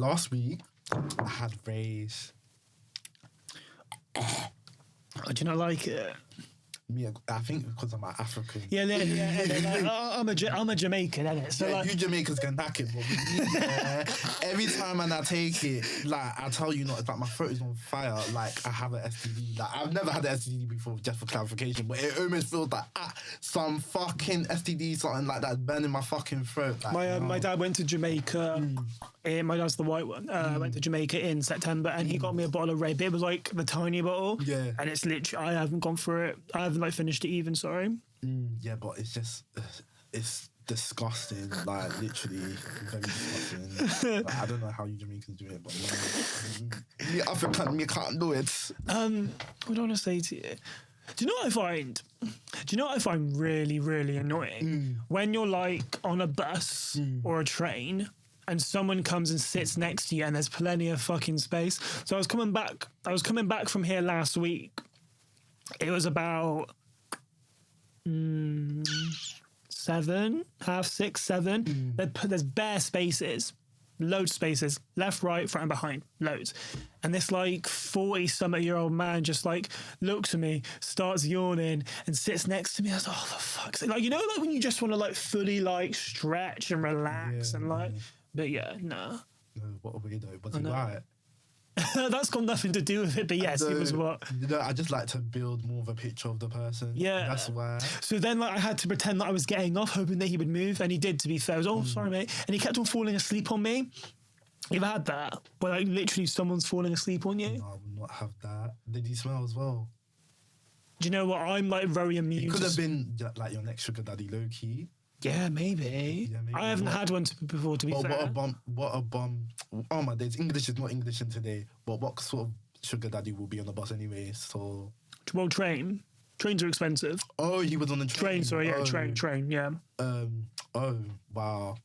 last week I had Wray's. Oh, do you not like it? Me, I think because I'm African. Yeah. Like, I'm a Jamaican, innit? So yeah, like, you Jamaicans can hack it, but with me, every time I take it, like I tell you, it's like my throat is on fire. Like I have an STD. Like I've never had an STD before, just for clarification. But it almost feels like some fucking STD, something like that, burning my fucking throat. Like, my dad went to Jamaica. My dad's the white one. Went to Jamaica in September, and he got me a bottle of Wray. It was like the tiny bottle. Yeah. And it's literally, I haven't gone through it. I haven't like finished it even. Sorry. Yeah, but it's just it's disgusting. Like literally very disgusting. Like, I don't know how you Jamaicans do it, but me African, me can't do it. What do I want to say to you? Do you know what I find? Really, really annoying? When you're like on a bus or a train and someone comes and sits next to you and there's plenty of fucking space. So I was coming back from here last week. It was about 7, half 6, 7. There's bare spaces. Loads of spaces, left, right, front and behind, loads. And this like 40-something-year-old man just like looks at me, starts yawning and sits next to me. I was like, oh, for fuck's sake. Like, you know, like when you just want to like fully like stretch and relax and like, but yeah, nah. No, what a weirdo. Was he right? That's got nothing to do with it, but yes, it was what. You know, I just like to build more of a picture of the person. Yeah. That's why. So then like I had to pretend that I was getting off, hoping that he would move, and he did, to be fair. I was, oh, sorry, mate. And he kept on falling asleep on me. You ever had that? Where like literally someone's falling asleep on you? No, I would not have that. Did he smell as well? Do you know what? I'm like very amused. It could have been like your next sugar daddy, low key. Yeah, maybe. I haven't had one before, to be fair. What a bomb. Oh my days, English is not English in today. But what sort of sugar daddy will be on the bus anyway? So. Well, train. Trains are expensive. Oh, he was on the train. Train, yeah. Oh, wow.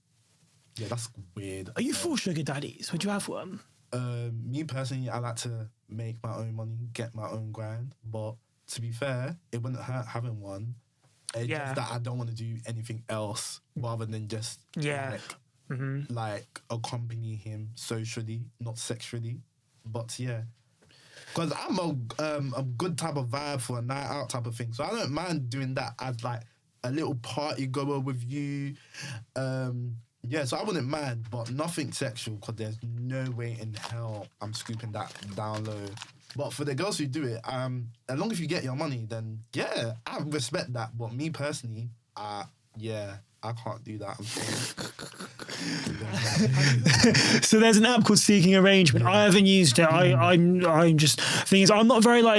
Yeah, that's weird. Are you for sugar daddies? Would you have one? Me personally, I like to make my own money, get my own grind. But to be fair, it wouldn't hurt having one. It's just that I don't want to do anything else rather than just like accompany him socially, not sexually. But yeah, because I'm a good type of vibe for a night out type of thing, so I don't mind doing that as like a little party goer with you. Yeah, so I wouldn't mind, but nothing sexual, because there's no way in hell I'm scooping that down low. But for the girls who do it, as long as you get your money, then yeah, I respect that. But me personally, I can't do that. I'm sorry. So there's an app called Seeking Arrangement. I haven't used it. I'm just thing is I'm not really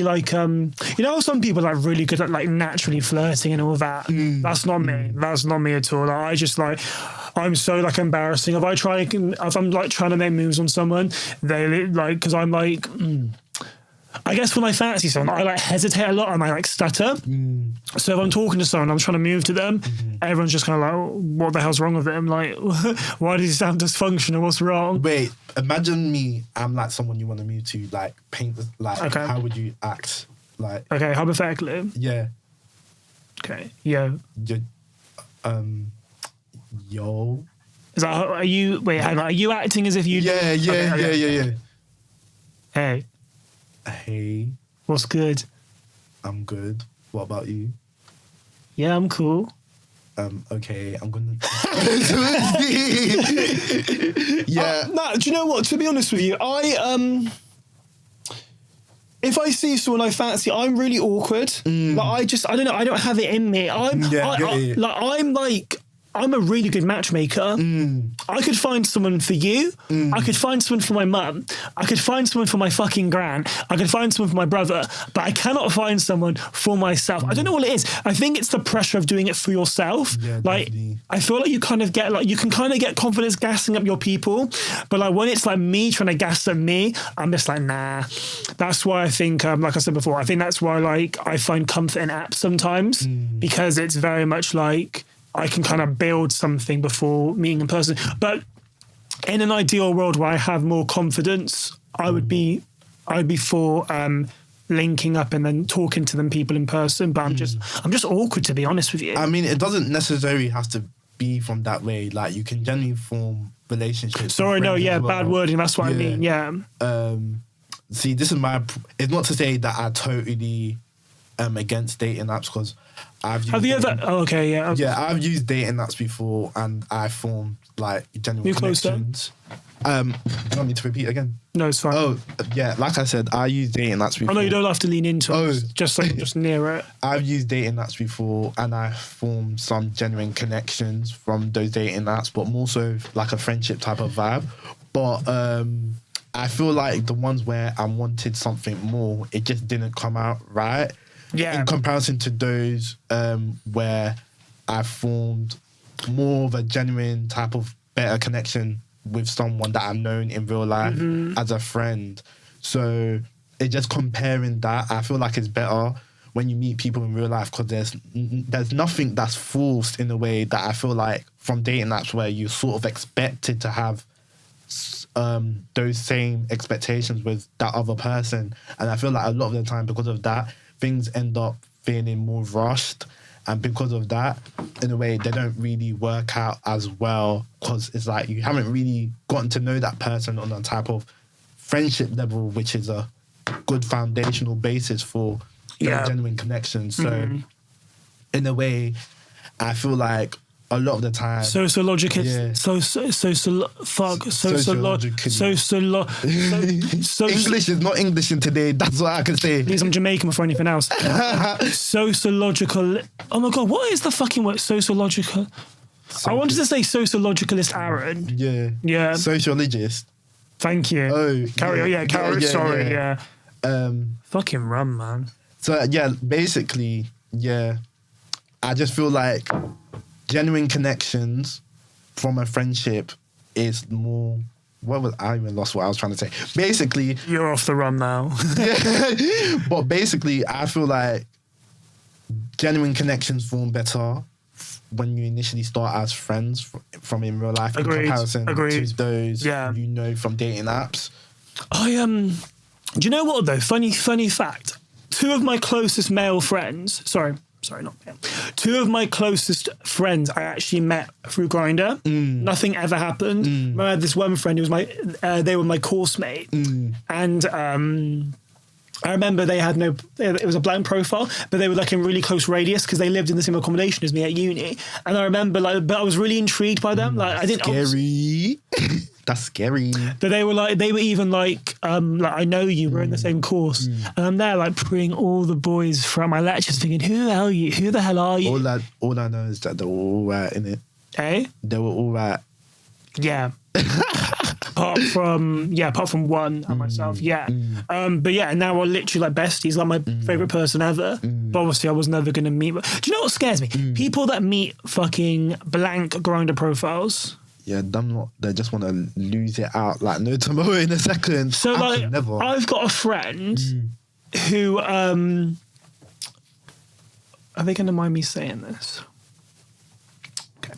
like you know, some people are like really good at like naturally flirting and all that. That's not me. That's not me at all. I just like, I'm so like embarrassing. If I'm like trying to make moves on someone, they like, because I'm like, I guess when I fancy someone, I like hesitate a lot and I like stutter. So if I'm talking to someone, I'm trying to move to them, everyone's just kind of like, oh, what the hell's wrong with him? Like, why does he sound dysfunctional? What's wrong? Wait, imagine me, I'm like someone you want to move to, like paint, like how would you act? Like, okay, hypothetically. Yeah. Okay, yo. Yo. Is that, are you acting as if you... Yeah. Hey. Hey. What's good? I'm good. What about you? Yeah, I'm cool. Okay, I'm gonna... Yeah. No, do you know what? To be honest with you, if I see someone I fancy, I'm really awkward. Like I don't know, I don't have it in me. I'm a really good matchmaker. I could find someone for you. I could find someone for my mum. I could find someone for my fucking gran. I could find someone for my brother. But I cannot find someone for myself. I don't know what it is. I think it's the pressure of doing it for yourself. Yeah, like, definitely. I feel like you kind of get, like, you can kind of get confidence gassing up your people. But like when it's like me trying to gas up me, I'm just like, nah. That's why I think, like I said before, I think that's why like I find comfort in apps sometimes, because it's very much like, I can kind of build something before meeting in person. But in an ideal world where I have more confidence, I would be for linking up and then talking to them people in person. But I'm just awkward, to be honest with you. I mean, it doesn't necessarily have to be from that way. Like, you can genuinely form relationships. Sorry, no, yeah, bad wording. That's what I mean. Yeah. See, this is it's not to say that I totally am against dating apps, because have you ever? Oh, okay, yeah. Yeah, I've used dating apps before, and I formed like genuine connections. You want me to repeat again? No, it's fine. Oh, yeah, like I said, I used dating apps before. Oh no, you don't have to lean into it. Just near it. I've used dating apps before, and I formed some genuine connections from those dating apps, but more so like a friendship type of vibe. But I feel like the ones where I wanted something more, it just didn't come out right. Yeah. In comparison to those where I formed more of a genuine type of better connection with someone that I've known in real life as a friend. So it just comparing that, I feel like it's better when you meet people in real life, because there's nothing that's forced in a way that I feel like from dating apps where you sort of expected to have those same expectations with that other person. And I feel like a lot of the time, because of that, things end up feeling more rushed, and because of that, in a way, they don't really work out as well, because it's like you haven't really gotten to know that person on a type of friendship level, which is a good foundational basis for genuine connections. So in a way, I feel like a lot of the time, sociologically. English is not English in today. That's what I can say. Please, I'm Jamaican before anything else. Sociological. Oh my god, what is the fucking word? Sociological. I wanted to say sociologicalist Aaron. Yeah. Yeah. Sociologist. Thank you. Oh, carry on. Yeah, carry on. Sorry. Yeah. Fucking rum, man. So yeah, basically, yeah, I just feel like genuine connections from a friendship is more. I even lost what I was trying to say. Basically, you're off the run now. But basically, I feel like genuine connections form better when you initially start as friends from in real life. Agreed. In comparison Agreed. to those you know from dating apps. Do you know what though? Funny fact. Two of my closest male friends. Sorry, not male. Two of my closest friends I actually met through Grindr. Nothing ever happened. I had this one friend who was they were my course mate, and I remember they had it was a blank profile, but they were like in really close radius because they lived in the same accommodation as me at uni. And I remember but I was really intrigued by them. Like I didn't. Scary. That's scary. But they were even like I know you, we're in the same course. And I'm there like preying all the boys throughout my lectures thinking, who the hell are you? All I know is that they were all right, innit? Eh? They were all right. Yeah. apart from one and myself, but yeah, and now we're literally like besties, like my favourite person ever. But obviously I was never going to meet. Do you know what scares me? People that meet fucking blank Grindr profiles. Yeah, they just want to lose it out like no tomorrow in a second. So I've got a friend who, are they going to mind me saying this? Okay.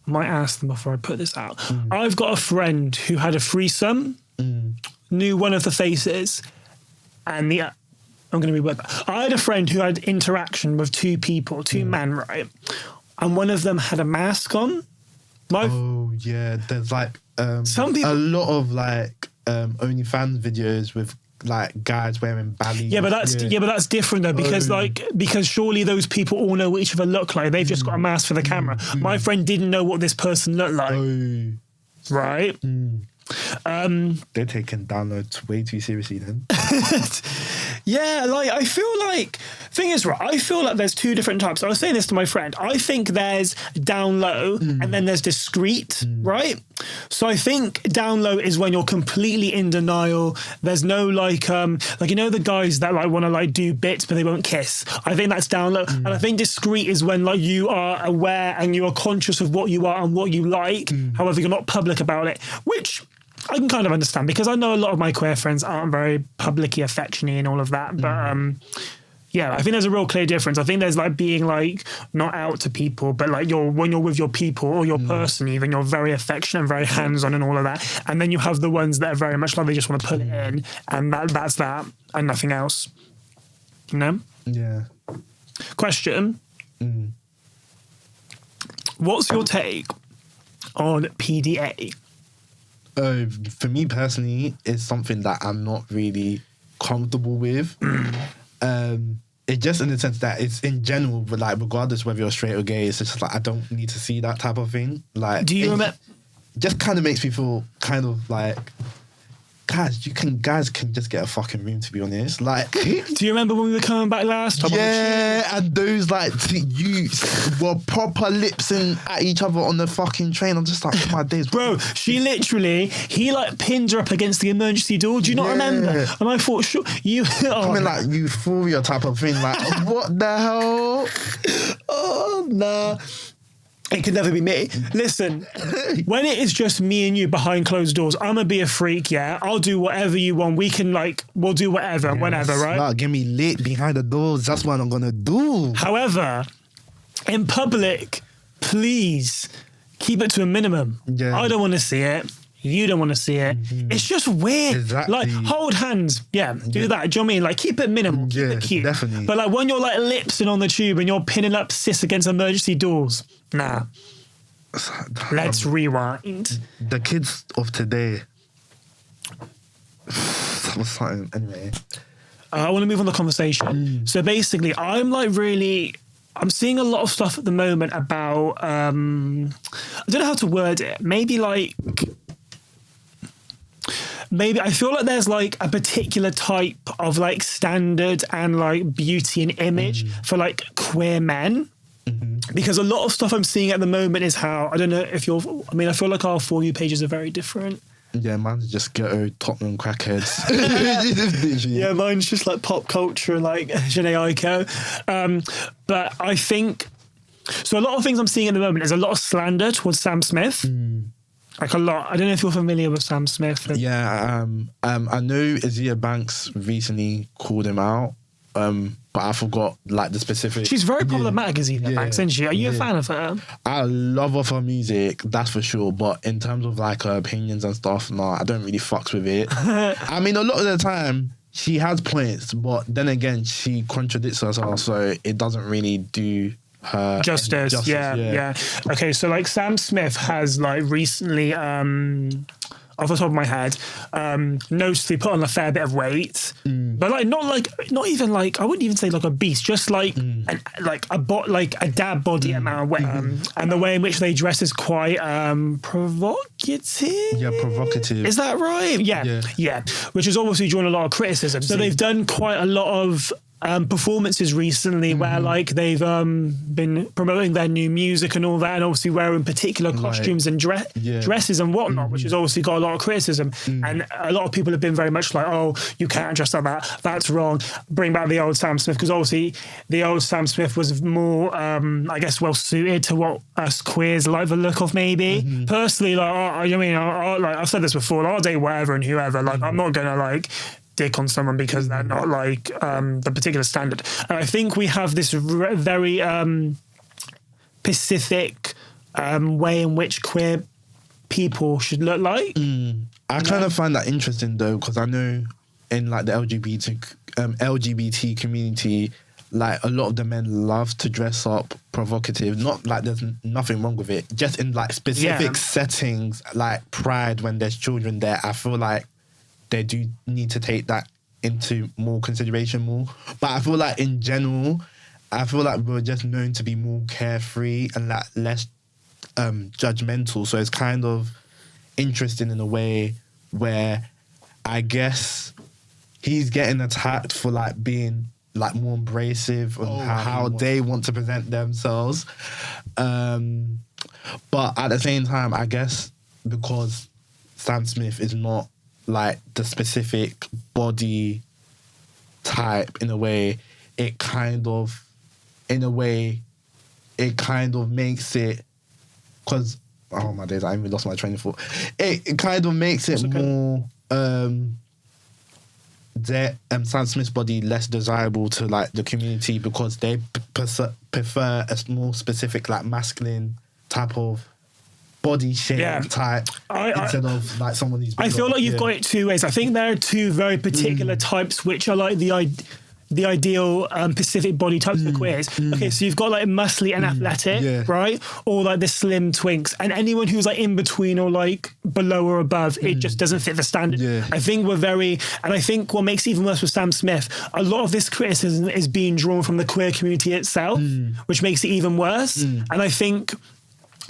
I might ask them before I put this out. I've got a friend who had a threesome, knew one of the faces, and I'm going to reword that. I had a friend who had interaction with two people, two men, right? And one of them had a mask on. There's like some people, a lot of like OnlyFans videos with like guys wearing belly. Yeah, but that's different though because surely those people all know what each other look like. They've just got a mask for the camera. My friend didn't know what this person looked like. Right? They're taking downloads way too seriously then. Yeah, like I feel like thing is, right, I feel like there's two different types. I was saying this to my friend. I think there's down low and then there's discreet, right? So I think down low is when you're completely in denial. There's no like you know the guys that like want to like do bits but they won't kiss. I think that's down low. And I think discreet is when like you are aware and you are conscious of what you are and what you like. However, you're not public about it, which I can kind of understand because I know a lot of my queer friends aren't very publicly affectionate and all of that. But yeah, I think there's a real clear difference. I think there's like being like not out to people, but like when you're with your people or your person even, you're very affectionate and very hands-on and all of that. And then you have the ones that are very much like they just want to pull it in and that's that and nothing else. You know? Yeah. Question. What's your take on PDA? For me personally, it's something that I'm not really comfortable with. It's just in the sense that it's in general, but like regardless whether you're straight or gay, it's just like I don't need to see that type of thing. Like, do you remember? Just kind of makes me feel kind of like, guys can just get a fucking room, to be honest. Like, do you remember when we were coming back last time? Yeah, and those like youths were proper lipsing at each other on the fucking train. I'm just like, oh my days, bro. He like pinned her up against the emergency door. Do you not remember? And I thought, sure, you. I mean, like euphoria type of thing. Like, what the hell? Oh nah. It could never be me. Listen, when it is just me and you behind closed doors, I'm going to be a freak, yeah? I'll do whatever you want. We'll do whatever, whenever, right? Nah, get me lit behind the doors. That's what I'm going to do. However, in public, please keep it to a minimum. Yeah. I don't want to see it. You don't want to see it. Mm-hmm. It's just weird. Exactly. Like, hold hands. Yeah, do that. Do you know what I mean? Like, keep it minimal. Keep it cute. Definitely. But like, when you're like lipsing on the tube and you're pinning up cis against emergency doors, nah. Let's rewind. The kids of today. That was something. Anyway. I want to move on the conversation. So basically, I'm seeing a lot of stuff at the moment about, I don't know how to word it. Maybe I feel like there's like a particular type of like standard and like beauty and image for like queer men. Mm-hmm. Because a lot of stuff I'm seeing at the moment is how, I don't know if I feel like our For You pages are very different. Yeah, mine's just ghetto Tottenham crackheads. Yeah, mine's just like pop culture, like Jhené Aiko. But I think, so a lot of things I'm seeing at the moment is a lot of slander towards Sam Smith. Like a lot. I don't know if you're familiar with Sam Smith. Yeah, I know Azia Banks recently called him out, but I forgot like the specific. She's very problematic, Azia Banks, isn't she? Are you a fan of her? I love of her music, that's for sure. But in terms of like her opinions and stuff, I don't really fucks with it. I mean, a lot of the time she has points, but then again, she contradicts herself, so it doesn't really do her justice. Yeah. Okay, so like Sam Smith has like recently, off the top of my head, noticeably put on a fair bit of weight, but like not even like I wouldn't even say like a beast, just like a dad body amount of weight, and the way in which they dress is quite provocative. Yeah, provocative. Is that right? Yeah. Which has obviously drawn a lot of criticism. So they've done quite a lot of performances recently where like they've been promoting their new music and all that, and obviously wearing particular costumes and dresses and whatnot, which has obviously got a lot of criticism. And a lot of people have been very much like, oh, you can't dress like that, that's wrong, bring back the old Sam Smith, because obviously the old Sam Smith was more I guess well suited to what us queers like the look of, maybe. Personally, like like I've said this before, I'll date whatever and whoever, like I'm not gonna like dick on someone because they're not like the particular standard. And I think we have this very specific way in which queer people should look like. I kind of find that interesting though, because I know in like the LGBT community, like a lot of the men love to dress up provocative. Not like there's nothing wrong with it, just in like specific settings, like Pride when there's children there. I feel like they do need to take that into more consideration more. But I feel like in general, I feel like we're just known to be more carefree and like less judgmental. So it's kind of interesting in a way where I guess he's getting attacked for like being like more abrasive on how they want to present themselves. But at the same time, I guess because Sam Smith is not like the specific body type, in a way, it kind of makes it, because oh my days, I even lost my train of thought. It kind of makes it more Sam Smith's body less desirable to like the community, because they prefer a more specific like masculine type of body shape type instead of like someone who's. I feel like you've got it two ways. I think there are two very particular types, which are like the ideal Pacific body types for queers. Okay, so you've got like muscly and athletic, right? Or like the slim twinks. And anyone who's like in between or like below or above, it just doesn't fit the standard. I think and I think what makes it even worse with Sam Smith, a lot of this criticism is being drawn from the queer community itself, which makes it even worse. And I think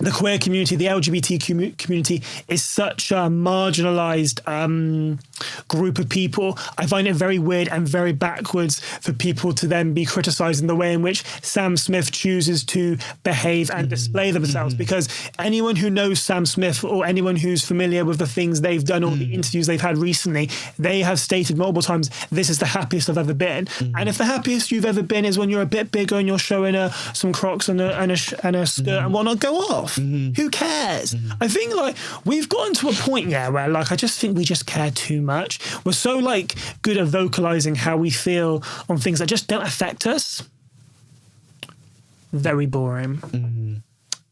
the queer community, the LGBT community, is such a marginalised group of people. I find it very weird and very backwards for people to then be criticised in the way in which Sam Smith chooses to behave and display themselves. Because anyone who knows Sam Smith or anyone who's familiar with the things they've done or the interviews they've had recently, they have stated multiple times, this is the happiest I've ever been. And if the happiest you've ever been is when you're a bit bigger and you're showing some Crocs and a skirt and whatnot, go off. Who cares? I think like we've gotten to a point where like I just think we just care too much. We're so like good at vocalizing how we feel on things that just don't affect us. Very boring.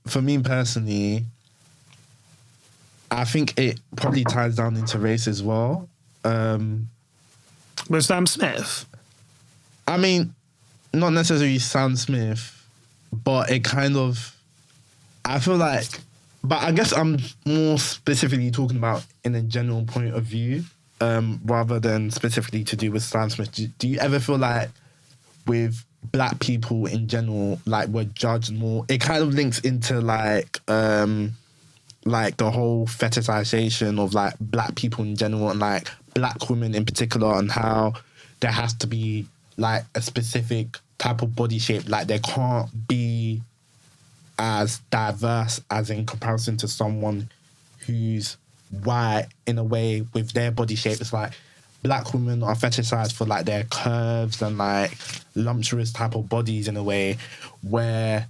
For me personally, I think it probably ties down into race as well. With Sam Smith? I mean, not necessarily Sam Smith, but it kind of, I feel like, but I guess I'm more specifically talking about in a general point of view, rather than specifically to do with Sam Smith. Do you ever feel like with black people in general, like we're judged more? It kind of links into like the whole fetishization of like black people in general and like black women in particular, and how there has to be like a specific type of body shape. Like there can't be as diverse as in comparison to someone who's white in a way with their body shape. It's like black women are fetishized for like their curves and like lumptuous type of bodies in a way where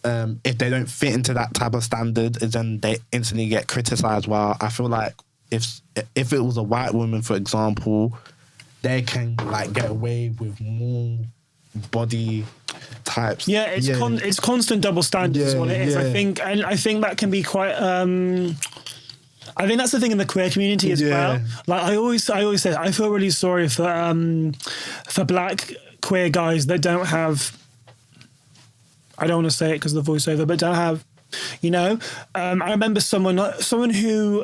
if they don't fit into that type of standard, then they instantly get criticized. While I feel like if it was a white woman, for example, they can like get away with more body types. Yeah, it's constant double standards is what it is. I think that can be quite I think that's the thing in the queer community as well. Like I always say, I feel really sorry for black queer guys that don't have, I don't want to say it because of the voiceover, but don't have, you know, I remember someone who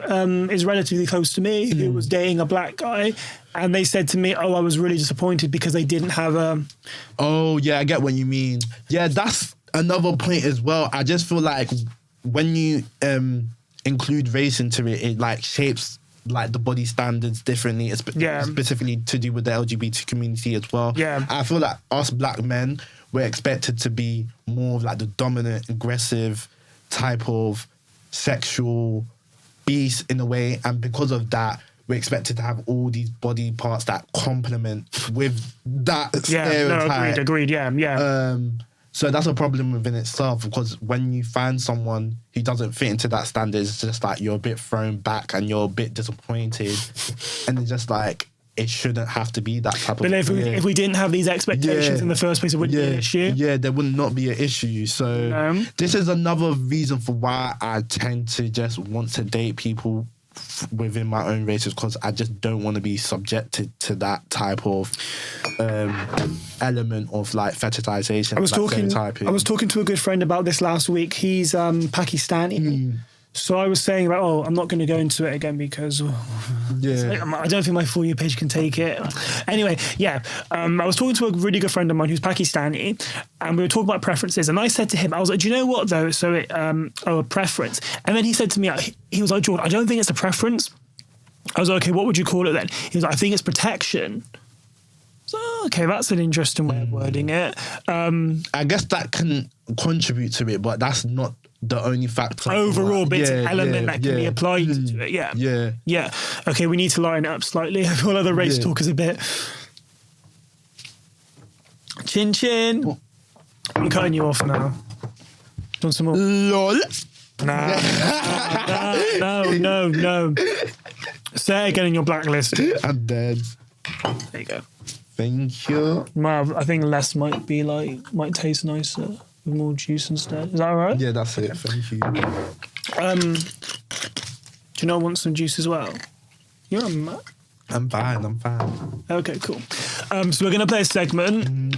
is relatively close to me who was dating a black guy, and they said to me, "Oh, I was really disappointed because they didn't have a." Oh yeah, I get what you mean. Yeah, that's another point as well. I just feel like when you include race into it, it like shapes like the body standards differently, specifically to do with the LGBT community as well. Yeah, I feel like us black men, we're expected to be more of like the dominant, aggressive type of sexual beast in a way, and because of that, we're expected to have all these body parts that complement with that stereotype. No, agreed. Yeah. So that's a problem within itself, because when you find someone who doesn't fit into that standard, it's just like you're a bit thrown back and you're a bit disappointed, and it's just like it shouldn't have to be that type but of. But if we didn't have these expectations in the first place, it wouldn't be an issue. Yeah, there would not be an issue. So this is another reason for why I tend to just want to date people within my own races, because I just don't want to be subjected to that type of element of like fetishization. I was talking to a good friend about this last week. He's Pakistani. So I was saying about, I'm not going to go into it again because I don't think my For You page can take it. Anyway, I was talking to a really good friend of mine who's Pakistani, and we were talking about preferences. And I said to him, I was like, do you know what though? So a preference. And then he said to me, he was like, Jord, I don't think it's a preference. I was like, okay, what would you call it then? He was like, I think it's protection. So, okay, that's an interesting way of wording it. I guess that can contribute to it, but that's not the only factor. Overall, but it's an element that can be applied to it. Yeah. Okay, we need to line it up slightly. I feel like the race talk is a bit. Chin chin. I'm cutting you off now. Want some more? LOL. No. Say it again in your blacklist. I'm dead. There you go. Thank you. I think less might taste nicer with more juice instead. Is that all right? Yeah, that's it. Thank you. Do you not want some juice as well? You're a I'm fine. Okay, cool. So we're going to play a segment.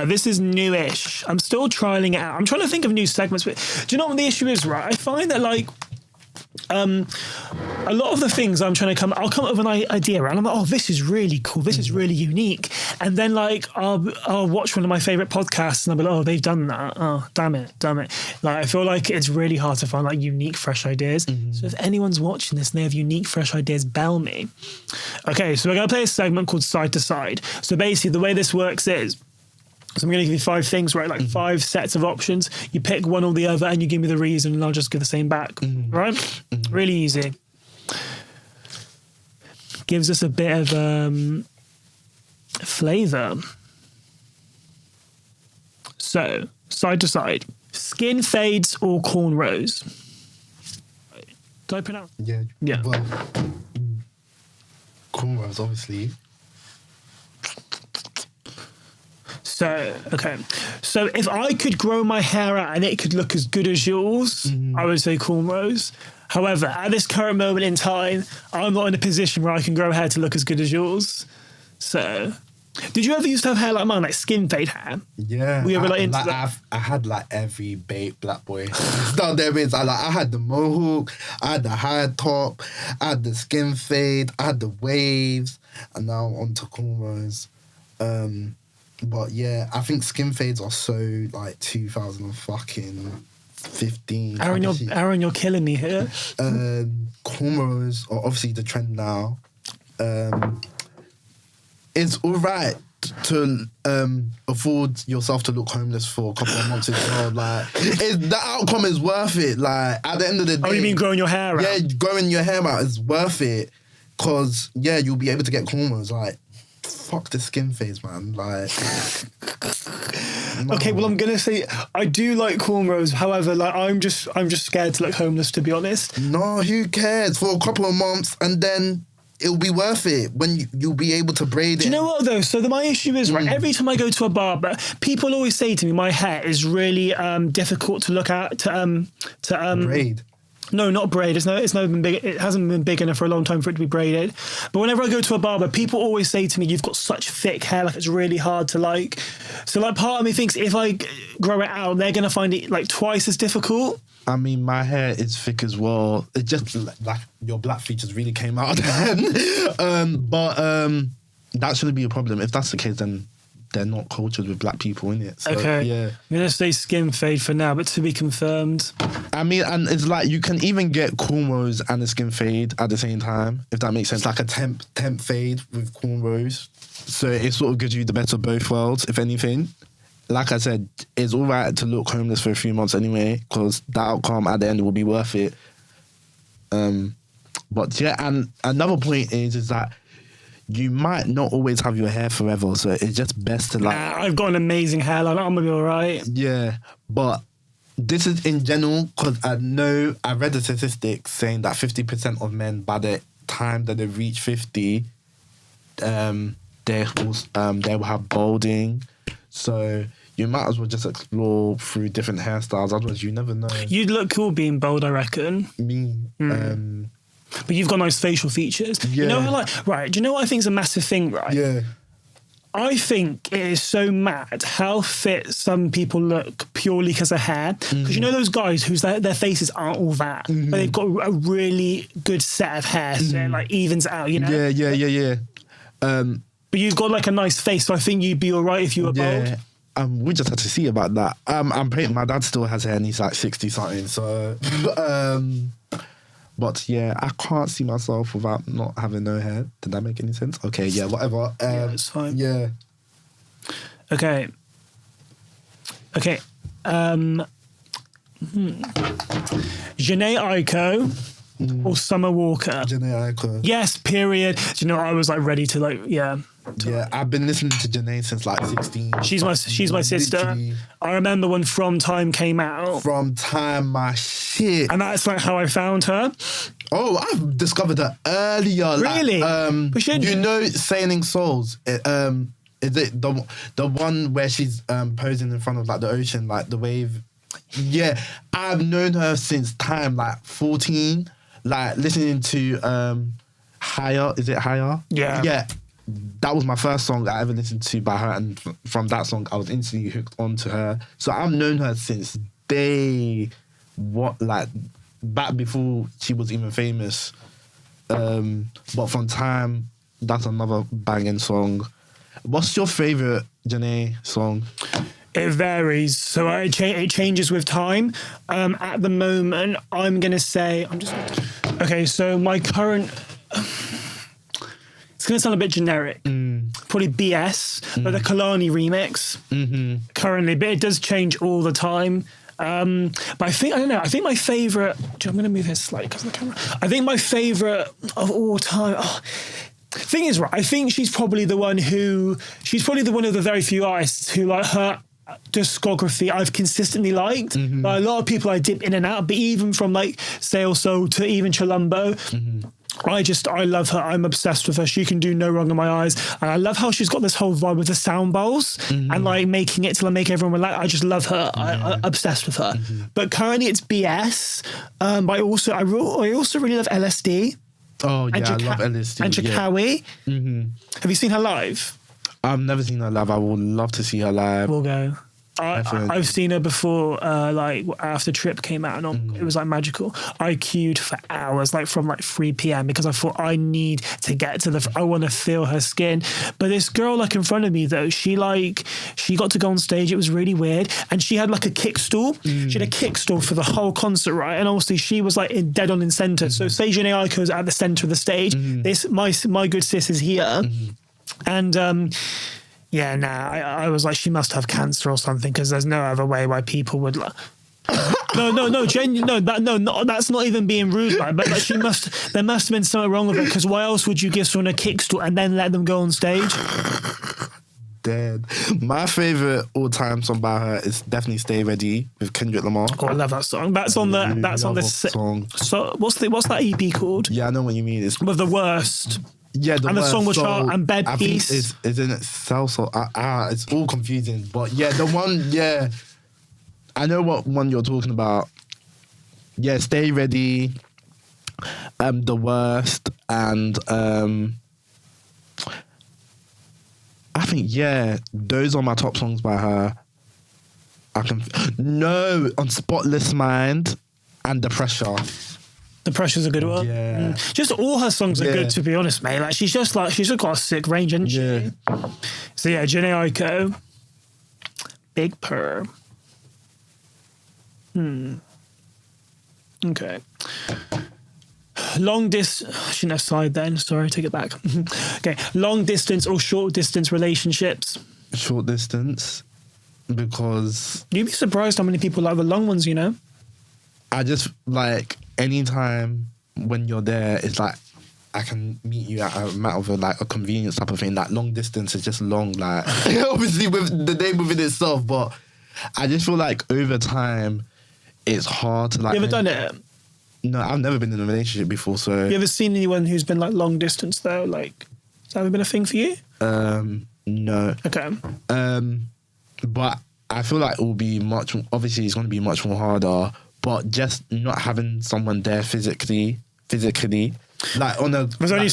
This is newish. I'm still trialing it out. I'm trying to think of new segments. But do you know what the issue is, right? I find that, like, a lot of the things I'll come up with an idea and I'm like, oh, this is really cool. This is really unique. And then, like, I'll watch one of my favourite podcasts and I'll be like, oh, they've done that. Oh, damn it. Like, I feel like it's really hard to find, like, unique, fresh ideas. So if anyone's watching this and they have unique, fresh ideas, bell me. Okay, so we're going to play a segment called Side to Side. So basically the way this works is, so I'm going to give you 5 things, right? Like 5 sets of options. You pick one or the other and you give me the reason and I'll just give the same back. Right? Really easy. Gives us a bit of flavour. So, side to side. Skin fades or cornrows? Did I pronounce? Yeah. Well, cornrows, obviously. So, okay. So if I could grow my hair out and it could look as good as yours, I would say cornrows. However, at this current moment in time, I'm not in a position where I can grow hair to look as good as yours. So, did you ever used to have hair like mine, like skin fade hair? Yeah. Were you ever like into that? I had like every bait black boy. No, there is. I had the mohawk, I had the high top, I had the skin fade, I had the waves, and now I'm on to cornrows. But yeah, I think skin fades are so like 2015. Aaron, you're killing me here. Cornrows are obviously the trend now. It's all right to afford yourself to look homeless for a couple of months as well. Like, the outcome is worth it. Like, at the end of the day. Oh, you mean growing your hair out? Yeah, growing your hair out is worth it. Because, yeah, you'll be able to get cornrows. Like, fuck the skin phase, man. Like, no. Okay, well, I'm gonna say I do like cornrows. However, like I'm just scared to look homeless, to be honest. No, who cares? For a couple of months, and then it'll be worth it when you'll be able to braid it. Do you know what though? So my issue is, right, every time I go to a barber, people always say to me my hair is really difficult to look at to braid. No, not braid. It's not been big. It hasn't been big enough for a long time for it to be braided. But whenever I go to a barber, people always say to me, "You've got such thick hair, like it's really hard to like." So like, part of me thinks if I grow it out, they're gonna find it like twice as difficult. I mean, my hair is thick as well. It just like your black features really came out then. But that shouldn't be a problem. If that's the case, then they're not cultured with black people in it. So, okay. Yeah. I'm gonna say skin fade for now, but to be confirmed. I mean, and it's like you can even get cornrows and a skin fade at the same time, if that makes sense. Like a temp fade with cornrows. So it sort of gives you the best of both worlds, if anything. Like I said, it's all right to look homeless for a few months anyway, because the outcome at the end will be worth it. But yeah, and another point is that you might not always have your hair forever, so it's just best to like... I've got an amazing hairline, I'm gonna be all right. Yeah, but this is in general, because I read the statistics saying that 50% of men, by the time that they reach 50, they will have balding. So you might as well just explore through different hairstyles, otherwise you never know. You'd look cool being bald, I reckon. Me, but you've got nice facial features. Yeah. You know, right, do you know what I think is a massive thing, right? Yeah. I think it is so mad how fit some people look purely because of hair. Because you know those guys whose their faces aren't all that, but they've got a really good set of hair, so it like evens out, you know? Yeah. But you've got like a nice face, so I think you'd be all right if you were bald. We just had to see about that. My dad still has hair and he's like 60 something, so... But yeah, I can't see myself without not having no hair. Did that make any sense? Okay, yeah, whatever. Yeah, it's fine. Yeah. Okay. Janae Aiko or Summer Walker? Janae Aiko. Yes, period. Do you know, I was like ready to like, yeah. Yeah, I've been listening to Janae since like 16. She's my sister. Literally. I remember when From Time came out. From Time, my shit. And that's like how I found her. Oh, I've discovered her earlier. Really? Like, you know Sailing Souls? Is it the one where she's posing in front of like the ocean, like the wave? Yeah, I've known her since time, like 14. Like listening to Higher. Is it Higher? Yeah. Yeah. That was my first song I ever listened to by her, and from that song, I was instantly hooked onto her. So I've known her since back before she was even famous. But from Time, that's another banging song. What's your favourite Janae song? It varies, so it changes with time. At the moment, I'm gonna say okay. So my current, it's gonna sound a bit generic, probably BS, but the Kalani remix currently, but it does change all the time. But I think my favourite. I'm gonna move here slightly because of the camera. I think my favourite of all time. Thing is, right, I think she's probably the one of the very few artists who, like, her discography I've consistently liked. Like, a lot of people I dip in and out, but even from like Sail Soul to even Chilumbo, I love her. I'm obsessed with her. She can do no wrong in my eyes. And I love how she's got this whole vibe with the sound bowls and like making it to like make everyone relax. I just love her. I'm obsessed with her. But currently it's BS. But I also really love LSD. Oh yeah, I love LSD. And Chakawi. Yeah. Have you seen her live? I've never seen her live. I would love to see her live. We'll go. I've seen her before, like after Trip came out, and it was like magical. I queued for hours, like from like 3 p.m. because I thought I need to get to I want to feel her skin. But this girl like in front of me though, she got to go on stage. It was really weird, and she had like a kick stool. She had a kick stool for the whole concert, right? And obviously she was like dead on in center. So say Janae Aiko's at the center of the stage. This my good sis is here, and yeah, I was like, she must have cancer or something, because there's no other way why people would like. That's not even being rude, like, but like there must have been something wrong with it, because why else would you give someone a kickstool and then let them go on stage? Dead. My favourite all-time song by her is definitely "Stay Ready" with Kendrick Lamar. Oh, I love that song. That's on the song. So what's that EP called? Yeah, I know what you mean. It's with The Worst. Yeah, and the song was shot and Bed Peace. Is in itself, so it's all confusing. But yeah, the one, yeah, I know what one you're talking about. Yeah, "Stay Ready," The Worst, and I think those are my top songs by her. On Spotless Mind and The Pressure. The Pressure's a good one. Yeah. Just all her songs are good, to be honest, mate. Like she's just got a sick range, hasn't she? So yeah, Janae Aiko. Big Purr. Okay. Long distance. I shouldn't have sighed then. Sorry, take it back. Okay. Long distance or short distance relationships? Short distance, because you'd be surprised how many people like the long ones, you know? I just like anytime when you're there, it's like I can meet you at a matter of a convenience type of thing. Like long distance is just long, like obviously with the name within itself, but I just feel like over time it's hard to like. You ever done it? No, I've never been in a relationship before, so. You ever seen anyone who's been like long distance though? Like, has that ever been a thing for you? No. Okay. But I feel like it will be obviously it's going to be much more harder. But just not having someone there physically, like on a. There's only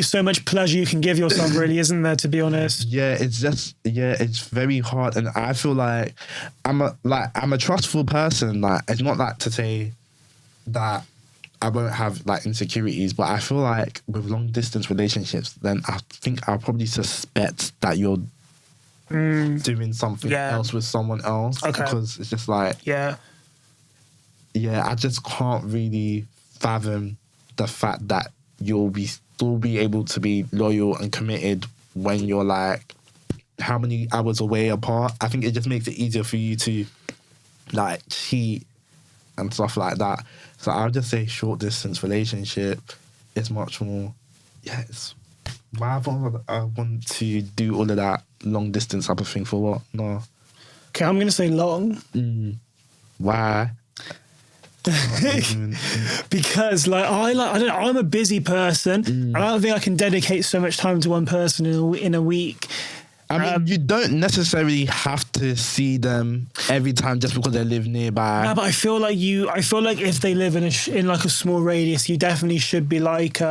so much pleasure you can give yourself, really, isn't there? To be honest. Yeah, it's very hard, and I feel like I'm a trustful person. Like it's not like to say that I won't have like insecurities, but I feel like with long distance relationships, then I think I'll probably suspect that you're doing something else with someone else, because it's just like I just can't really fathom the fact that you'll still be able to be loyal and committed when you're like how many hours away apart. I think it just makes it easier for you to like cheat and stuff like that. So I'll just say short distance relationship is much more. Yes. Why I want to do all of that long distance type of thing for what? No. Okay, I'm gonna say long. Why? Because I'm a busy person, and I don't think I can dedicate so much time to one person in a week. I mean, you don't necessarily have to see them every time just because they live nearby. Yeah, but I feel like if they live in like a small radius, you definitely should be like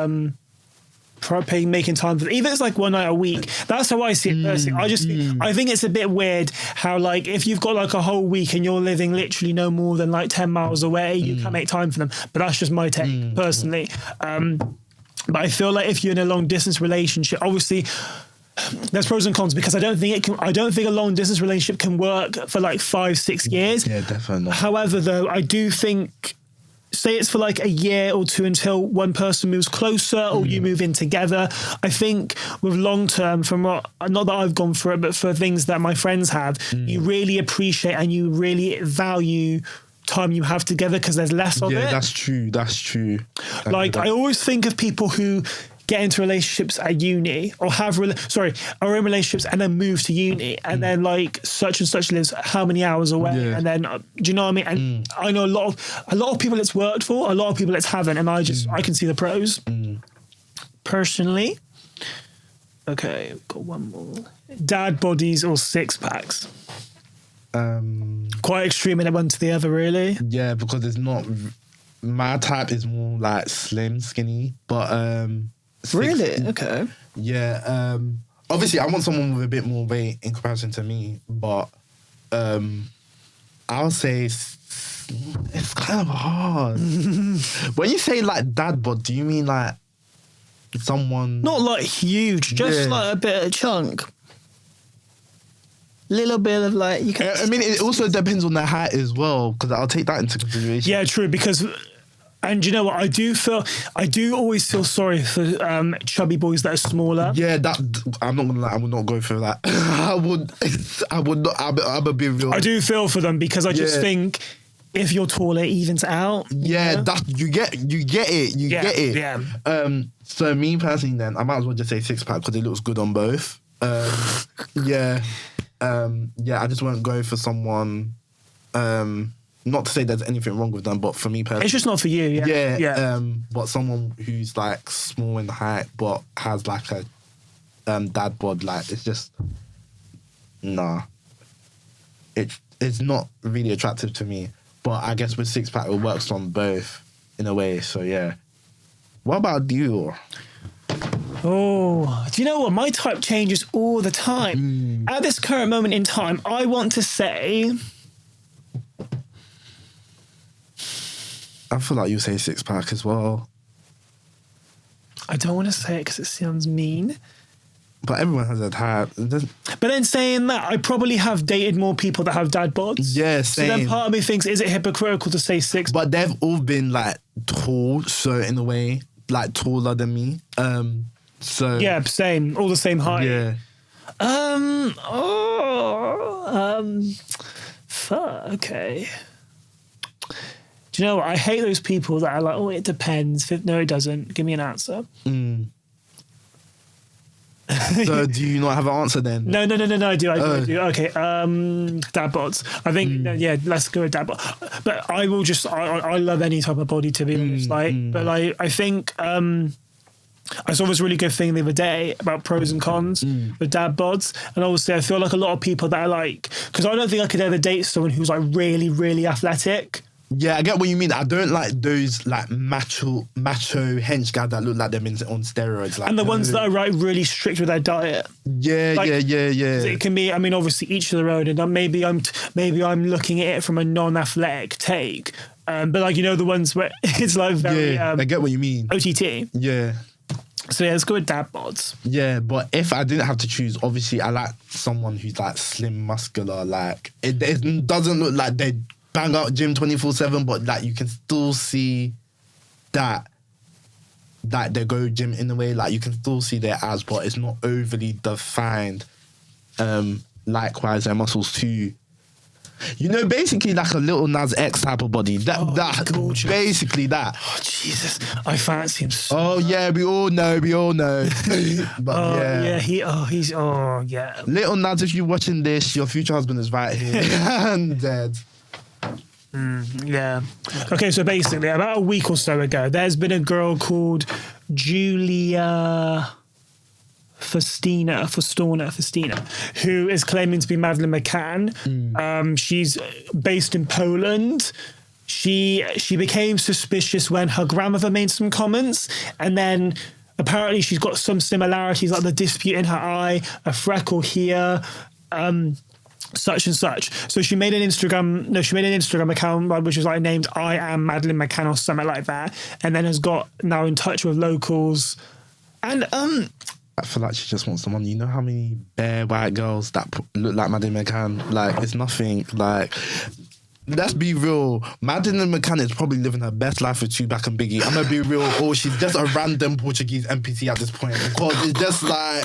making time for it. Even if it's like one night a week. That's how I see it personally. I think it's a bit weird how like if you've got like a whole week and you're living literally no more than like 10 miles away, you can make time for them. But that's just my take personally. But I feel like if you're in a long distance relationship, obviously there's pros and cons, because I don't think a long distance relationship can work for like 5-6 years. Yeah, definitely not. However, though, I do think, say it's for like a year or two until one person moves closer or you move in together. I think with long term, from what, not that I've gone through it, but for things that my friends have, you really appreciate and you really value time you have together because there's less of it. Yeah, that's true. Like I always think of people who get into relationships at uni or are in relationships and then move to uni and then like such and such lives how many hours away and then do you know what I mean? And I know a lot of people it's worked for, a lot of people it's haven't, and I can see the pros personally. Okay, we've got one more. Dad bodies or six packs? Quite extreme in one to the other, really. Yeah, because it's not, my type is more like slim, skinny, but really? Okay. Yeah. Obviously, I want someone with a bit more weight in comparison to me, but I'll say it's kind of hard. When you say like dad bod, do you mean like someone... Not like huge, just like a bit of chunk. Little bit of like... you can. I mean, it also depends on their height as well, because I'll take that into consideration. Yeah, true, because... And you know what? I do always feel sorry for chubby boys that are smaller. Yeah, I'm not gonna lie, I would not go for that. I would not. I'm a bit real. I do feel for them because I just think if you're taller, it evens out. Yeah, you get it. Yeah. So me personally, then I might as well just say six pack because it looks good on both. Yeah. I just won't go for someone. Not to say there's anything wrong with them, but for me personally... It's just not for you, yeah. But someone who's like small in height but has like a dad bod, like it's just... Nah. It's not really attractive to me. But I guess with six pack it works on both in a way, so yeah. What about you? Oh, do you know what? My type changes all the time. At this current moment in time, I want to say... I feel like you say six pack as well. I don't want to say it because it sounds mean. But everyone has a type. But then saying that, I probably have dated more people that have dad bods. Yeah, same. So then part of me thinks, is it hypocritical to say six? But they've all been like tall, so in a way, like taller than me. So yeah, same. All the same height. Yeah. Okay. Do you know what? I hate those people that are like, oh, it depends. No, it doesn't. Give me an answer. So do you not have an answer then? No, I do. Okay, dad bods. I think, let's go with dad bod. But I will just, I love any type of body, to be honest. But I think, I saw this really good thing the other day about pros and cons with dad bods. And obviously I feel like a lot of people that are like, because I don't think I could ever date someone who's like really, really athletic. Yeah, I get what you mean. I don't like those like macho hench guys that look like them on steroids. Like, and the ones that are really strict with their diet. Yeah. It can be. I mean, obviously each of their own. And maybe I'm looking at it from a non-athletic take. But like the ones where it's like very. I get what you mean. OTT. Yeah. So yeah, let's go with dad bods. Yeah, but if I didn't have to choose, obviously I like someone who's like slim, muscular. Like it doesn't look like they bang out gym 24/7, but like you can still see that they go gym in a way. Like you can still see their abs, but it's not overly defined. Likewise, their muscles too. Basically like a little Nas X type of body. Basically that. Oh Jesus, I fancy him. So oh yeah, we all know. But he's Little Nas, if you're watching this, your future husband is right here and dead. Yeah. Okay, so basically, about a week or so ago, there's been a girl called Julia Festina, who is claiming to be Madeline McCann. She's based in Poland. She became suspicious when her grandmother made some comments, and then apparently she's got some similarities, like the dispute in her eye, a freckle here, such and such. So she made an Instagram account which was like named I am Madeline McCann or something like that, and then has got now in touch with locals. And I feel like she just wants the money. You know how many bare white girls that look like Madeline McCann? Like, it's nothing. Like, let's be real. Madeline McCann is probably living her best life with Tupac and Biggie. I'm gonna be real. Or she's just a random Portuguese NPC at this point, because it's just like,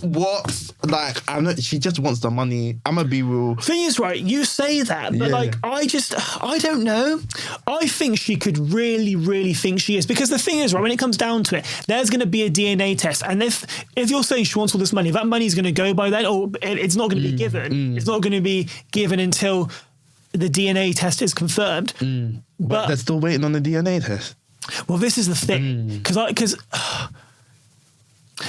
what? Like, I know she just wants the money. I'm gonna be real. Thing is, right, you say that, but like, I don't know. I think she could really, really think she is, because the thing is, right, when it comes down to it, there's going to be a DNA test, and if you're saying she wants all this money, that money's going to go by then, or it's not going to be given. It's not going to be given until the DNA test is confirmed. But they're still waiting on the DNA test. Well, this is the thing, because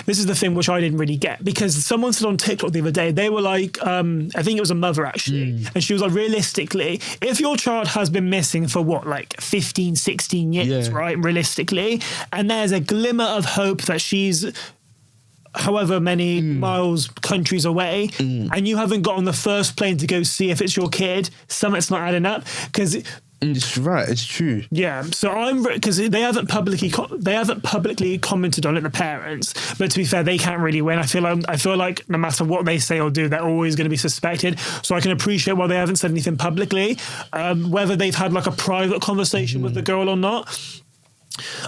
this is the thing which I didn't really get, because someone said on TikTok the other day, they were like, I think it was a mother actually, and she was like, realistically, if your child has been missing for what, like 15, 16 years, right, realistically, and there's a glimmer of hope that she's however many miles, countries away, and you haven't got on the first plane to go see if it's your kid, something's not adding up, because it's right, it's true. Yeah, so because they haven't publicly commented on it, the parents. But to be fair, they can't really win. I feel like no matter what they say or do, they're always going to be suspected. So I can appreciate why they haven't said anything publicly. Whether they've had like a private conversation with the girl or not.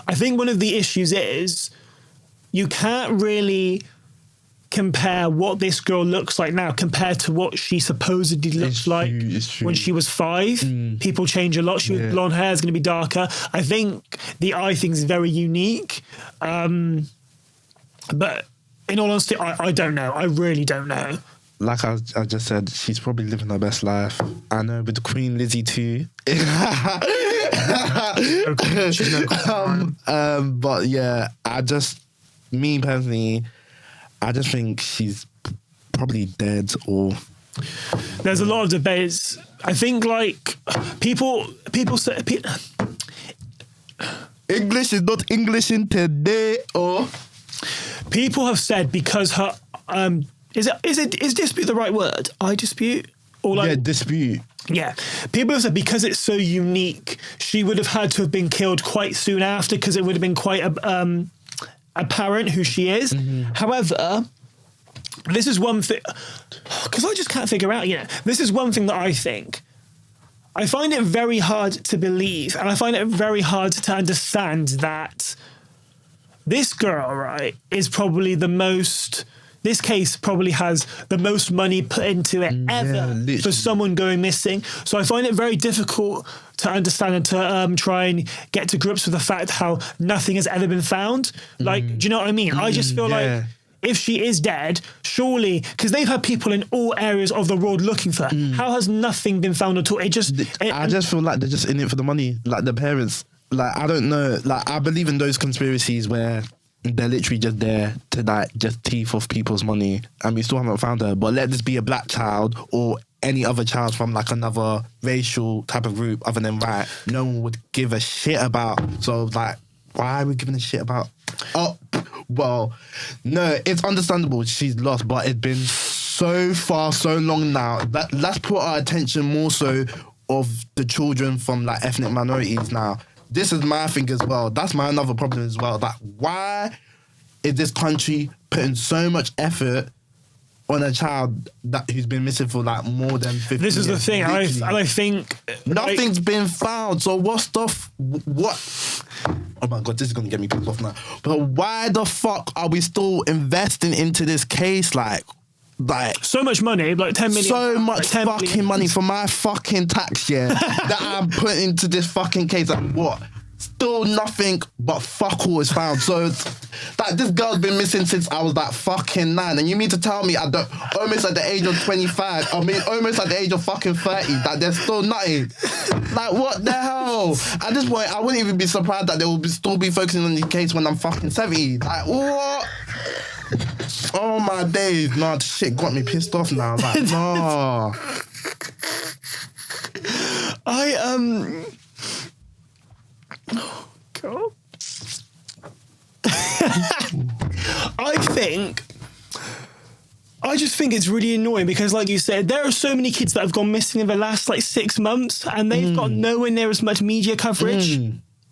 I think one of the issues is you can't really compare what this girl looks like now compared to what she supposedly looks like when she was 5. People change a lot. She was blonde hair, is going to be darker. I think the eye thing is very unique. But in all honesty, I don't know. I really don't know. Like I just said, she's probably living her best life. I know with Queen Lizzie too. But yeah, me personally, I just think she's probably dead, or there's a lot of debates. I think like people say English is not English in today, or people have said because her is dispute the right word? I dispute, or like dispute. Yeah, people have said because it's so unique, she would have had to have been killed quite soon after, because it would have been quite apparent who she is. However, this is one thing, because I just can't figure out, this is one thing that I think. I find it very hard to believe, and I find it very hard to understand that this girl, right, is probably this case probably has the most money put into it ever for someone going missing. So I find it very difficult to understand and to try and get to grips with the fact how nothing has ever been found. Like, do you know what I mean? I just feel like if she is dead, surely, because they've had people in all areas of the world looking for her, how has nothing been found at all? I just feel like they're just in it for the money. Like the parents, like, I don't know. Like, I believe in those conspiracies where they're literally just there to like just teeth off people's money, and we still haven't found her. But let this be a black child or any other child from like another racial type of group other than white, no one would give a shit about. So like, why are we giving a shit about? Oh, well, no, it's understandable she's lost, but it's been so far, so long now. Let's put our attention more so of the children from like ethnic minorities now. This is my thing as well. That's my another problem as well. Like, why is this country putting so much effort on a child who's been missing for like more than 50 years? This is the thing. I think nothing's been found. So what? Oh my God, this is going to get me pissed off now. But why the fuck are we still investing into this case? Like so much money, like 10 million. So much fucking money for my fucking tax, that I'm putting into this fucking case. Like, what? Still nothing but fuck all is found. So this girl's been missing since I was like fucking 9, and you mean to tell me almost at the age of 25, I mean almost at the age of fucking 30, that there's still nothing? Like, what the hell? At this point, I wouldn't even be surprised that they will still be focusing on the case when I'm fucking 70. Like, what? Oh my days. Nah, this shit got me pissed off now. Like, nah. Oh, God. just think it's really annoying because, like you said, there are so many kids that have gone missing in the last 6 months and they've got nowhere near as much media coverage.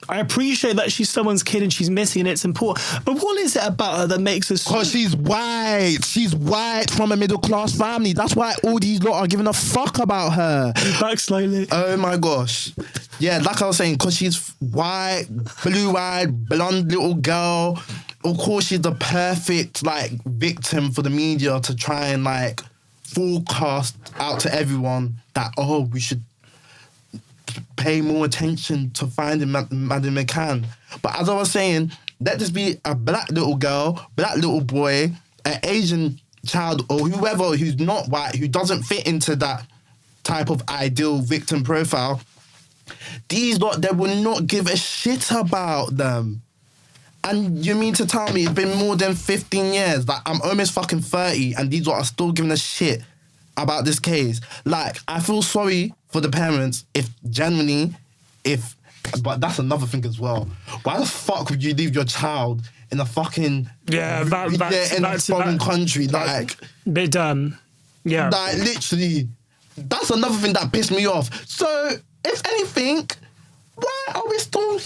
I appreciate that she's someone's kid and she's missing and it's important. But what is it about her that makes us... Because she's white. She's white from a middle-class family. That's why all these lot are giving a fuck about her. Back slowly. Oh, my gosh. Yeah, like I was saying, because she's white, blue-eyed, blonde little girl. Of course, she's the perfect, victim for the media to try and, forecast out to everyone that, we should pay more attention to finding Madeline McCann. But as I was saying, let this be a black little girl, black little boy, an Asian child, or whoever who's not white, who doesn't fit into that type of ideal victim profile. These lot, they will not give a shit about them. And you mean to tell me it's been more than 15 years? I'm almost fucking 30 and these lot are still giving a shit about this case. I feel sorry for the parents but that's another thing as well. Why the fuck would you leave your child in a fucking in a foreign country? Bit dumb. Yeah. Literally, that's another thing that pissed me off. So, if anything, why are we still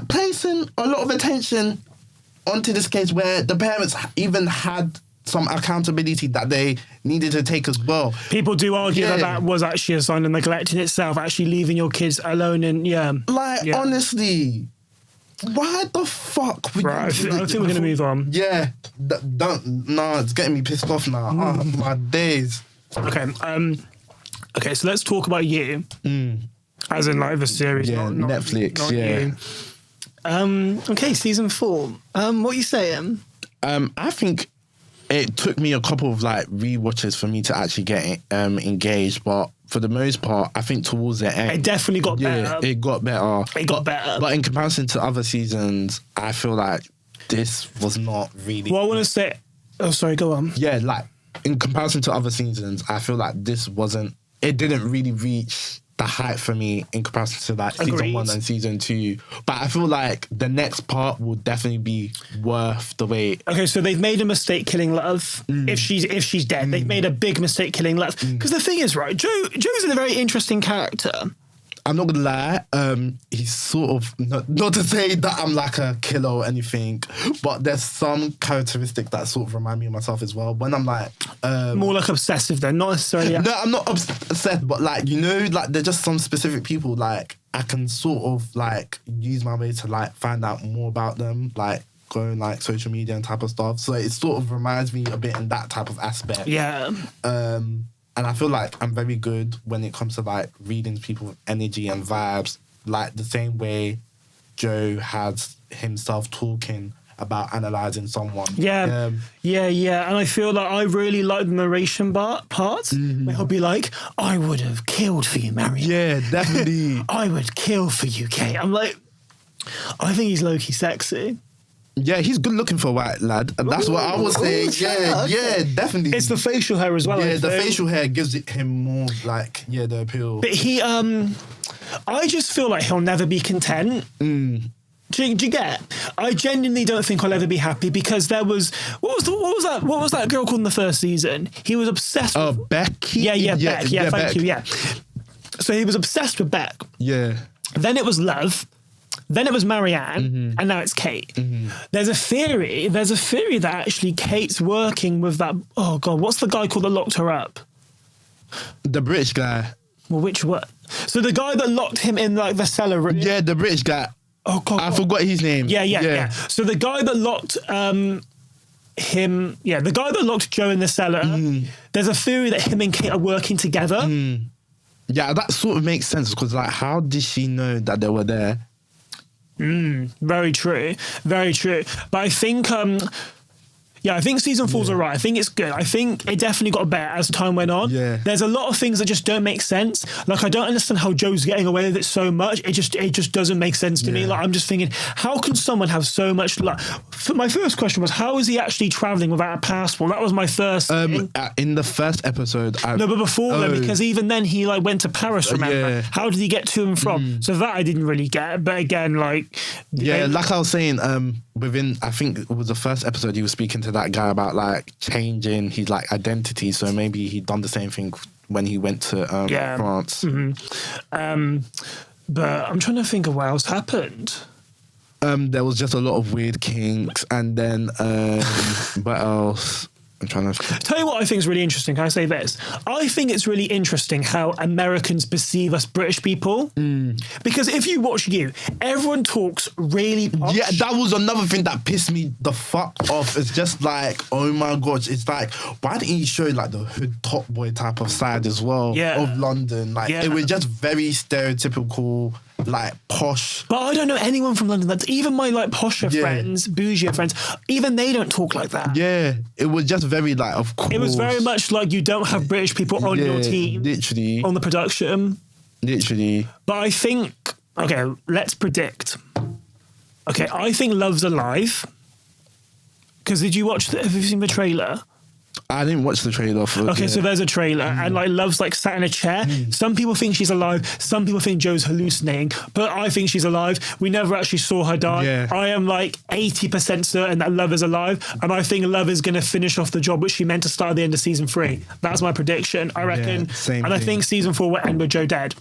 placing a lot of attention onto this case where the parents even had some accountability that they needed to take as well? People do argue that was actually a sign of neglect in itself, actually leaving your kids alone and honestly, why the fuck would I think we're going to move on. Yeah, it's getting me pissed off now. Oh, my days. Okay, so let's talk about You. As in the series, not Netflix, not You. Okay, season 4. What are you saying? I think it took me a couple of rewatches for me to actually get engaged, but for the most part, I think towards the end, it definitely got better. It got better. It got better. But in comparison to other seasons, I feel like this was not really. Well, I want to say. Oh, sorry. Go on. Yeah, in comparison to other seasons, I feel like this wasn't. It didn't really reach the height for me in comparison to season 1 and season 2. But I feel like the next part will definitely be worth the wait. Okay, so they've made a mistake killing Love. If she's dead, they've made a big mistake killing Love. Because the thing is, right, Joe's a very interesting character. I'm not gonna lie, he's sort of not to say that I'm a killer or anything, but there's some characteristic that sort of remind me of myself as well. When I'm more obsessive though, not necessarily. No, I'm not obsessed, but there's just some specific people I can sort of use my way to find out more about them, going social media and type of stuff. So it sort of reminds me a bit in that type of aspect. Yeah. And I feel like I'm very good when it comes to reading people's energy and vibes, the same way Joe has himself talking about analysing someone. Yeah. And I feel like I really like the narration part. Where he'll be like, I would have killed for you, Marion. Yeah, definitely. I would kill for you, Kate. I'm I think he's low-key sexy. Yeah, he's good looking for a white lad. And that's what I was saying. Yeah, definitely. It's the facial hair as well. Yeah, the facial hair gives him more the appeal. But he, I just feel like he'll never be content. Do you get? I genuinely don't think I'll ever be happy because there was what was that girl called in the first season? He was obsessed with Becky. Yeah, Beck. Yeah, thank Beck. you. Yeah. So he was obsessed with Beck. Yeah. Then it was Love. Then it was Marianne, and now it's Kate. There's a theory that actually Kate's working with that. Oh God, what's the guy called that locked her up? The British guy. Well, which one? So the guy that locked him in the cellar room. Yeah, the British guy. Oh God, I forgot his name. Yeah. So the guy that locked him. Yeah, the guy that locked Joe in the cellar. There's a theory that him and Kate are working together. Yeah, that sort of makes sense because how did she know that they were there? Very true. But I think I think season 4's alright. I think it's good. I think it definitely got better as time went on. Yeah. There's a lot of things that just don't make sense. I don't understand how Joe's getting away with it so much. It just doesn't make sense to me. I'm just thinking, how can someone have so much my first question was, how is he actually travelling without a passport? That was my first thing. In the first episode. No, but before then, because even then he went to Paris, remember? Yeah. How did he get to and from? So that I didn't really get. But again, like I was saying, within, I think it was the first episode, he was speaking to that guy about like changing his like identity. So maybe he'd done the same thing when he went to France. But I'm trying to think of what else happened. There was just a lot of weird kinks, and then what else? I'm trying to tell you what I think is really interesting. Can I say this? I think it's really interesting how Americans perceive us British people. Because if you watch You, everyone talks really posh. Yeah, that was another thing that pissed me the fuck off. It's just like, oh my gosh, it's like, why didn't you show like the hood top boy type of side as well of London? Like it was just very stereotypical, like posh. But I don't know anyone from London. That's even my like posher friends, bougier friends. Even they don't talk like that. Yeah, it was just very like, of course. It was very much like you don't have British people on your team, literally, on the production, literally. But I think, okay, let's predict. Okay, I think Love's Alive. Because did you watch? Have you seen the trailer? I didn't watch the trailer for Okay, so there's a trailer and like Love's like sat in a chair. Some people think she's alive. Some people think Joe's hallucinating. But I think she's alive. We never actually saw her die. Yeah. I am like 80% certain that Love is alive. And I think Love is going to finish off the job which she meant to start at the end of season 3. That's my prediction. I reckon. Same and I thing. think season 4 will end with Joe dead.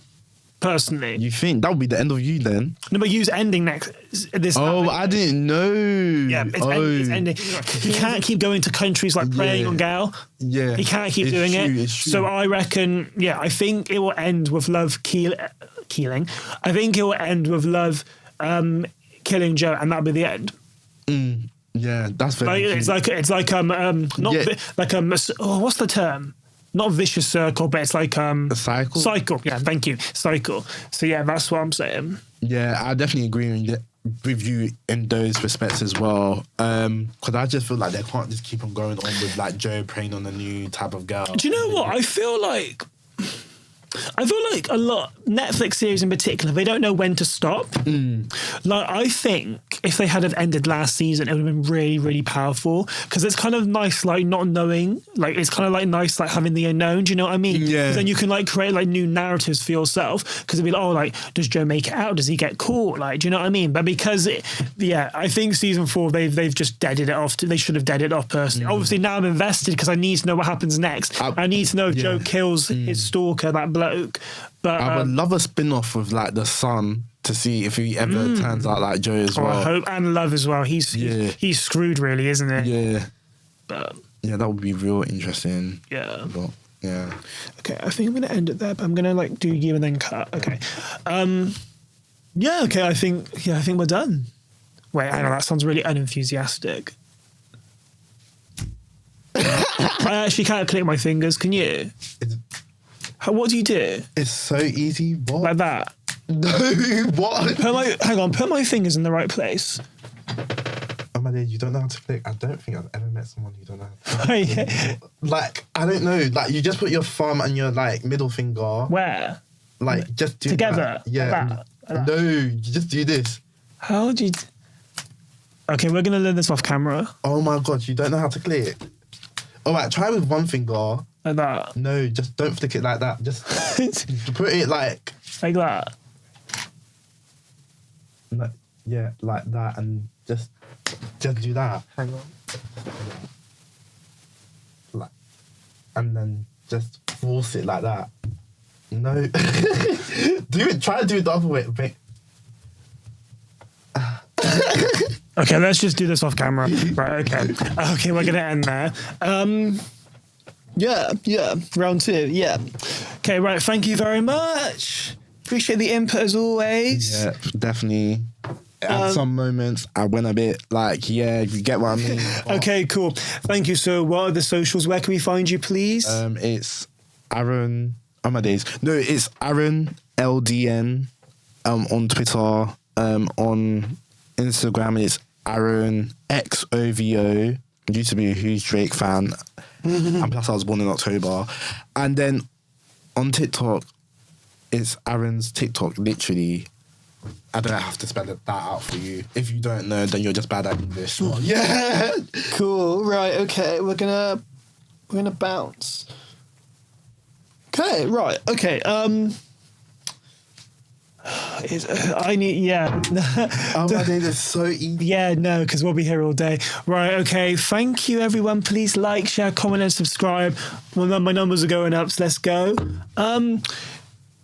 Personally. You think that would be the end of You then? No, but You's ending next. I didn't know. Yeah, it's ending. He can't keep going to countries like preying on Gal. Yeah. He can't keep doing it. So I reckon, I think it will end with Love keeling. I think it will end with Love killing Joe, and that'll be the end. Yeah, that's very it's like what's the term? Not vicious circle, but it's like a cycle. Cycle, yeah, thank you, cycle. So yeah, that's what I'm saying. Yeah, I definitely agree with you in those respects as well. Because I just feel like they can't just keep on going on with like Joe preying on a new type of girl. Do you know what? I feel like a lot Netflix series in particular, they don't know when to stop. Like I think if they had have ended last season, it would have been really, really powerful because it's kind of nice, like not knowing. Like it's kind of like nice, like having the unknown. Do you know what I mean? Yeah. Then you can like create like new narratives for yourself because it'd be like, oh, like does Joe make it out? Does he get caught? Like, do you know what I mean? But because I think season 4 they've just deaded it off. They should have deaded it off personally. Obviously now I'm invested because I need to know what happens next. I need to know if Joe kills his stalker, that bloke. But I would love a spin-off with like the son to see if he ever turns out like Joe as well. I hope, and Love as well. He's screwed really, isn't he? Yeah. But yeah, that would be real interesting. Yeah. But, yeah. Okay, I think I'm gonna end it there, but I'm gonna like do You and then cut. Okay. Yeah, okay, I think we're done. Wait, I know that sounds really unenthusiastic. I actually can't click my fingers, can you? What do you do? It's so easy. What? Like that? No, what? Put my fingers in the right place. Oh my God, you don't know how to click. I don't think I've ever met someone who don't know how to Yeah. Like, I don't know. Like, you just put your thumb and your like middle finger. Where? Like, just do together. That. Yeah. Like that. No, you just do this. How do you? Okay, we're gonna learn this off camera. Oh my God, you don't know how to click. All right, try with one finger. Like that. No, just don't flick it like that. Just put it like that. Yeah, like that, and just do that. Hang on. Like, and then just force it like that. No, do it. Try to do it the other way. Okay, let's just do this off camera. Right, okay, we're gonna end there. Yeah, round 2, yeah. Okay, right, thank you very much. Appreciate the input as always. Yeah, definitely. At some moments, I went a bit like, you get what I mean. Okay, cool. Thank you. So what are the socials? Where can we find you, please? It's Aaron, No, it's Aaron LDN on Twitter. On Instagram, it's Aaron XOVO. Used to be a huge Drake fan. And plus I was born in October. And then on TikTok, it's Aaron's TikTok, literally. I don't have to spell that out for you. If you don't know, then you're just bad at English. Yeah. Cool. Right. Okay. We're gonna bounce. Okay. Right. Okay. I need, yeah. Oh my days, it's so easy. Yeah, no, because we'll be here all day. Right, okay. Thank you, everyone. Please like, share, comment, and subscribe. Well, my numbers are going up, so let's go.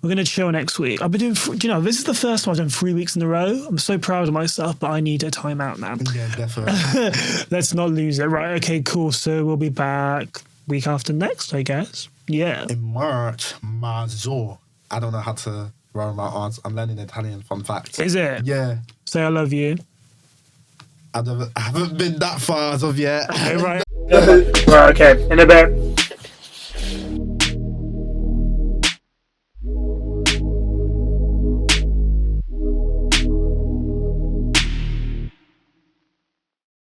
We're going to chill next week. I've been doing, do you know, this is the first one I've done 3 weeks in a row. I'm so proud of myself, but I need a timeout now. Yeah, definitely. Let's not lose it. Right, okay, cool. So we'll be back week after next, I guess. Yeah. In March, Mazur. I don't know how to roll my R's. I'm learning Italian, fun fact. Is it? Yeah. Say I love you. I haven't been that far as of yet. Okay, right. Right, okay. In a bit.